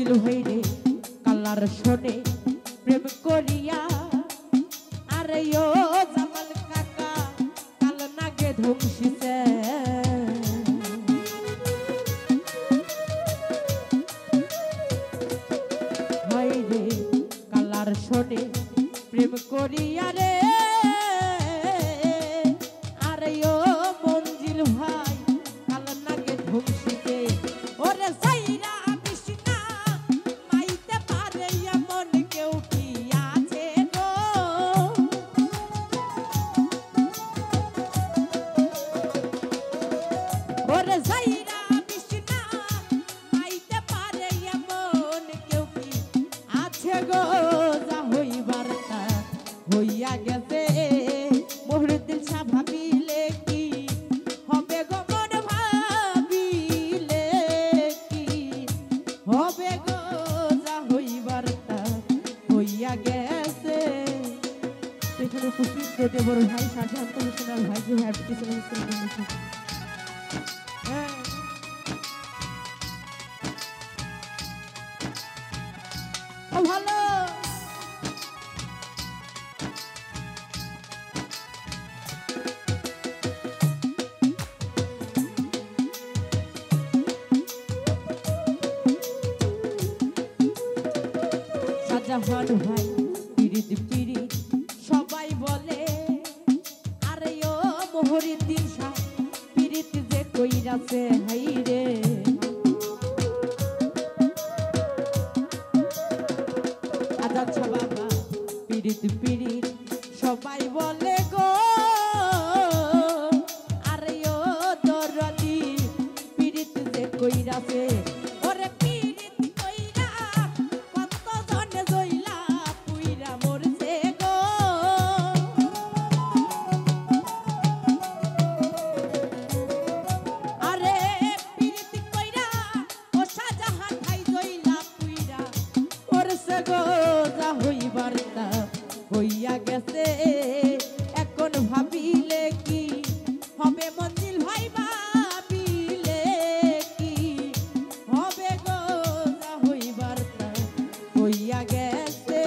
মঞ্জিল হইরে colour শোনে প্রেম করিয়া আরে ও জামাল কাকা কাল নাগে ধ্বংসিছে হইরে কালার শোনে প্রেম করিয়া রে আরে ও মঞ্জিল ভাই কাল নাগে ধ্বংসিছে ওরে সাইরা বিষ্ণা মাইতে পারে এমন কেউ কি আছে গো ওরে সাইরা বিষ্ণা মাইতে পারে এমন কেউ কি আছে গো যা হইবার তা হইয়া গেছে মহিউদ্দিন শাহ ভাবিলে কি হবে গো মন ভাবিলে কি হবে গো যা হইবার তা হইয়া গেছে। এখানে উপস্থিত রয়েছে বড় ভাই শাহজাহান কমিশনার ভাই যে অ্যাপ্লিকেশন ভালো শাহজাহান ভাই পিরিত পিরিত সবাই বলে আরে ও মহিউদ্দিন শাহ পিরিত যে কইরাছে হাইরে আচ্ছা বাবা পিরিত পিরিত সবাই বলে গো আরে ও দরদি পিরিত যে কইরাছে ওরে পিরিত কইরা কত জনে জইলা পুইরা মরছে গো আরে পিরিত কইরা ও শাহজাহান ভাই জইলা পুইরা মরছে গো যা হইবার তা হইয়া গেছে এখন ভাবিলে কি হবে মঞ্জিল ভাই ভাবিলে কি হবে গো যা হইবার তা হইয়া গেছে।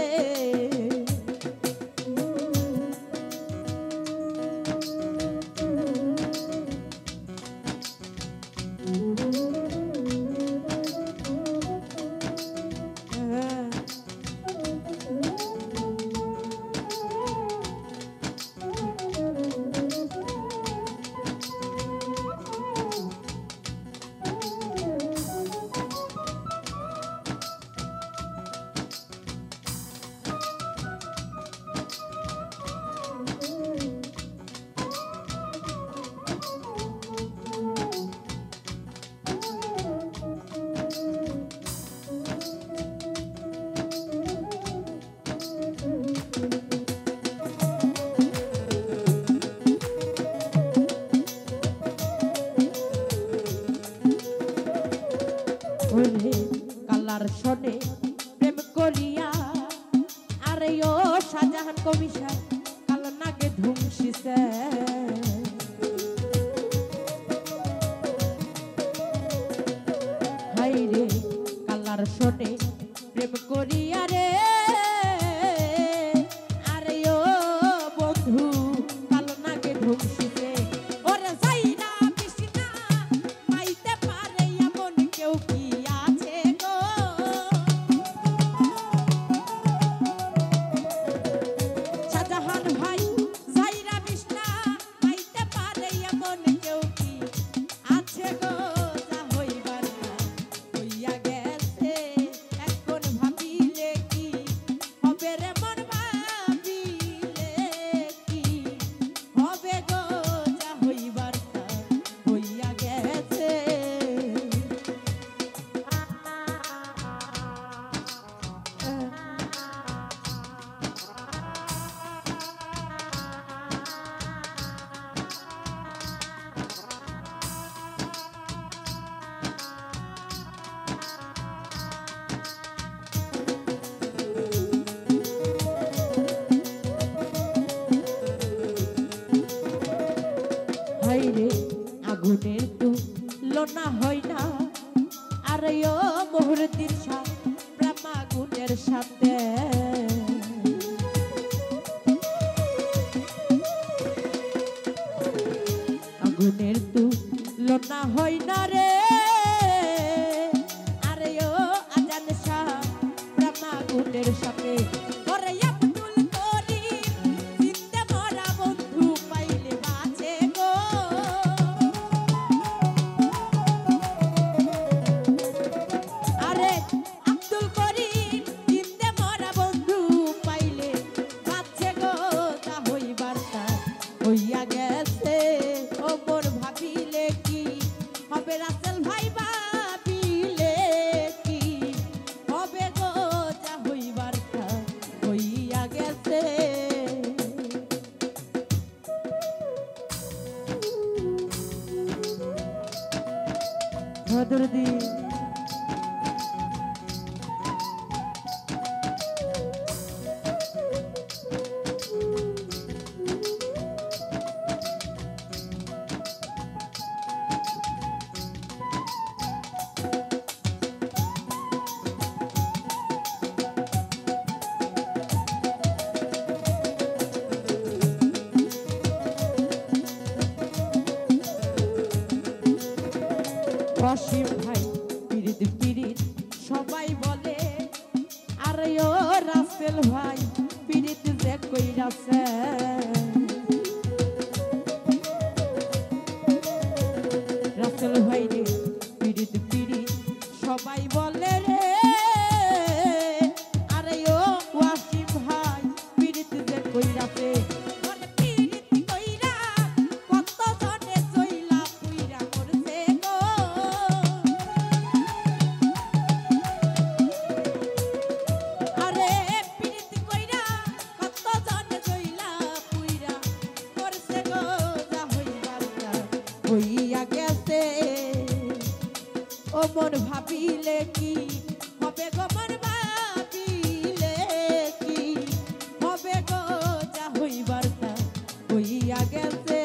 ওরে কালার শোনে প্রেম করিয়া আরে ও শাহজাহান কমিশন কাল নাগে ধ্বংসিছে হাইরে কালার শোনে প্রেম করিয়া রে আরে ও বন্ধু কাল নাগে ধ্বংসিছে ওরে সাইরা বিষ্ণা মাইতে পারে এমন কেউ কি আছে গো শাহজাহান ভাই সাইরা বিষ্ণা মাইতে পারে এমন কেউ কি আছে গো যা হইবার না হইয়া গেছে এখন ভাবিলে সাথে আগুনের তুলনা হয় না রে আরে ও আজান শাহ প্রেম আগুনের সাথে ওরে আব্দুল করিম জিন্দে মরা বন্ধু পাইলে বাঁচে গো আরে আব্দুল করিম জিন্দে মরা বন্ধু পাইলে বাঁচে গো তা হইবার তা হইয়া গেছে ও মোর ভাবিলে কি হবে রাসেল ভাই ভাবিলে কি হবে গো যা হইবার তা হইয়া গেছে ভদ্রদি রশিদ ভাই পিরিত পিরিত সবাই বলে আরে ও রাসেল ভাই পিরিত যে কইরাছে রাসেল ভাই রে পিরিত পিরিত সবাই বলে রে আরে ও ওয়াসিম ভাই পিরিত যে কইরাছে হইয়া গেছে ও মন ভাবিলে কি হবে গো মন ভাবিলে কি হবে গো যা হইবার তা হইয়া গেছে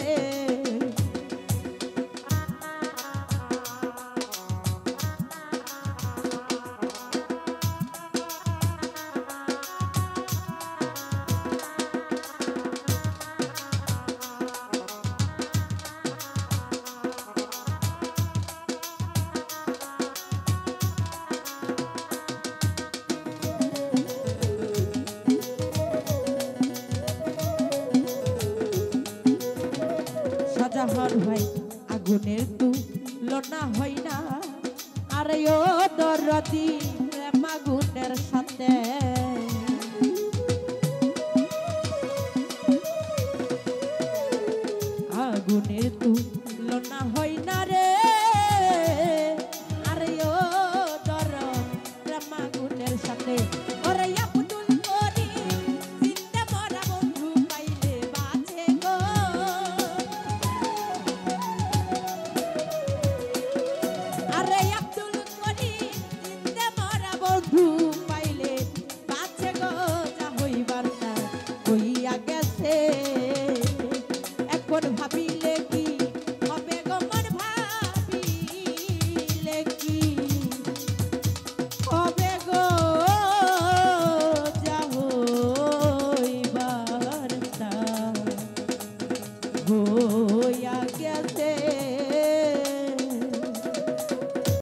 শাহজাহান ভাই আগুনের তুলনা হয় না আরে ও দরদি